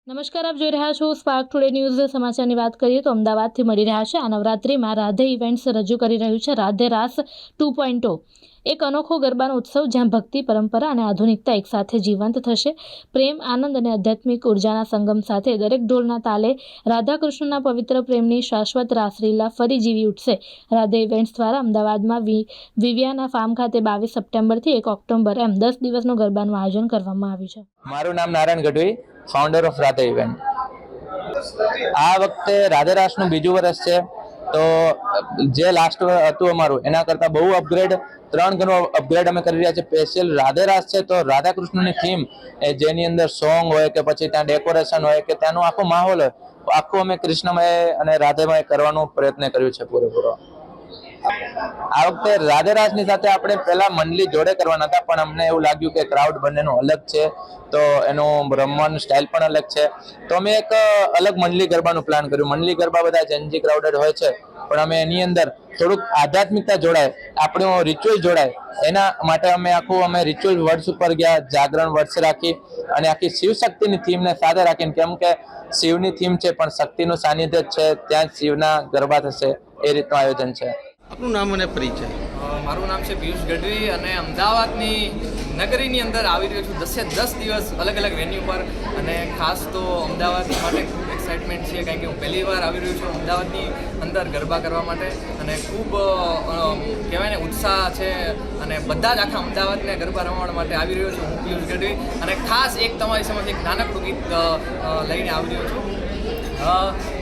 નમસ્કાર, આપ જોઈ રહ્યા છો સ્પાર્ક ટુડે ન્યૂઝ. સમાચારની વાત કરીએ તો અમદાવાદથી મળી રહ્યા છે. આ નવરાત્રિમાં રાધે ઇવેન્ટ્સ રજૂ કરી રહ્યું છે રાધે રાસ 2.0, એક અનોખો ગરબાનો ઉત્સવ જ્યાં ભક્તિ, પરંપરા અને આધુનિકતા એકસાથે જીવંત થશે. પ્રેમ, આનંદ અને આધ્યાત્મિક ઉર્જાના સંગમ સાથે દરેક ઢોલના તાલે રાધા કૃષ્ણના પવિત્ર પ્રેમની શાશ્વત રાસલીલા ફરી જીવી ઉઠશે. રાધે ઇવેન્ટ્સ દ્વારા અમદાવાદમાં વિવિયાના ફાર્મ ખાતે 22 સપ્ટેમ્બરથી 1 ઓક્ટોબર એમ 10 દિવસનો ગરબાનું આયોજન કરવામાં આવ્યું છે. મારું નામ Narayan Gadhvi, founder of Radhe event. આ વખતે રાધે રાસનું બીજું વર્ષ છે, તો જે લાસ્ટ હતું અમારું એના કરતાં બહુ અપગ્રેડ, 3 ગણો અપગ્રેડ અમે કરી રહ્યા છીએ. સ્પેશિયલ રાધે રાસ છે તો રાધા કૃષ્ણની થીમ, જેની અંદર સોંગ હોય કે પછી ત્યાં ડેકોરેશન હોય કે ત્યાંનો આખો માહોલ હોય, આખું અમે કૃષ્ણમય અને રાધેમય કરવાનો પ્રયત્ન કર્યો છે પૂરેપૂરો. આ વખતે રાધે રાસની સાથે આપણે પહેલા મંડલી જોડે કરવાના હતા, પણ અમને એવું લાગ્યું કે ક્રાઉડ બંનેનું અલગ છે, તો એનું રમવાનું સ્ટાઇલ પણ અલગ છે, તો અમે એક અલગ મંડલી ગરબાનું પ્લાન કર્યું. મંડલી ગરબા બધા જેનજી ક્રાઉડેડ હોય છે, પણ અમે એની અંદર થોડુંક આધ્યાત્મિકતા જોડાય, આપણું રિચ્યુઅલ જોડાય, એના માટે અમે રિચ્યુઅલ વર્ડ્સ ઉપર ગયા, જાગરણ વર્ડ્સ રાખી અને આખી શિવ શક્તિની થીમને સાથે રાખીને, કેમ કે શિવની થીમ છે પણ શક્તિનું સાનિધ્ય જ છે, ત્યાં જ શિવના ગરબા થશે, એ રીતનું આયોજન છે. આપનું નામ અને પરિચય? મારું નામ છે પિયુષ ગઢવી અને અમદાવાદની નગરીની અંદર આવી રહ્યો છું 10 દિવસ અલગ અલગ વેન્યુ પર. અને ખાસ તો અમદાવાદ માટે ખૂબ એક્સાઇટમેન્ટ છે, કારણ કે હું પહેલી વાર આવી રહ્યો છું અમદાવાદની અંદર ગરબા કરવા માટે, અને ખૂબ કહેવાય ને ઉત્સાહ છે, અને બધા જ આખા અમદાવાદને ગરબા રમવા માટે આવી રહ્યો છું હું પિયુષ ગઢવી. અને ખાસ એક તમારી સમક્ષ એક નાનકડું ગીત લઈને આવી રહ્યો છું.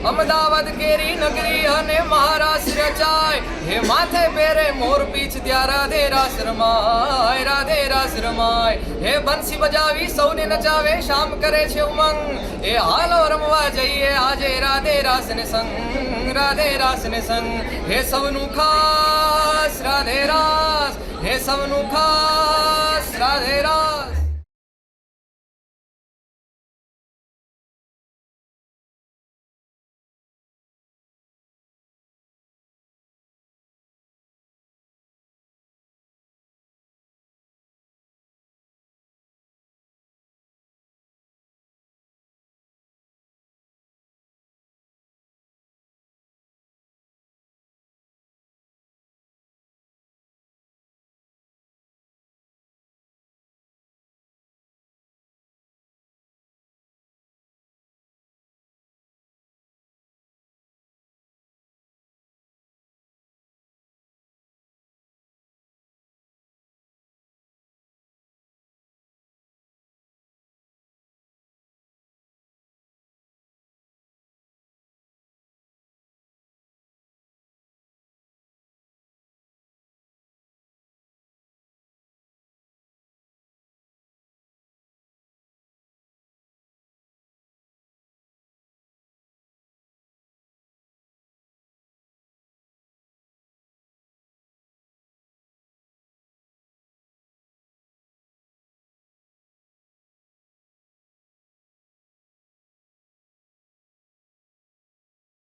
અમદાવાદ કેરી નગરી અને મહારાષ્ટ્ર રચાય, હે માથે પહેરે મોર પીછ ત્યાં રાધે રાસ રમાય, રાધે રાસ રમાય. હે બંસી બજાવી સૌને નચાવે, શામ કરે છે ઉમંગ, એ હાલો રમવા જઈએ આજે રાધે રાસ ને સંગ, રાધે રાસ ને સંગ. હે સૌનું ખાસ રાધે રાસ, હે સૌનું ખાસ રાધે રાસ.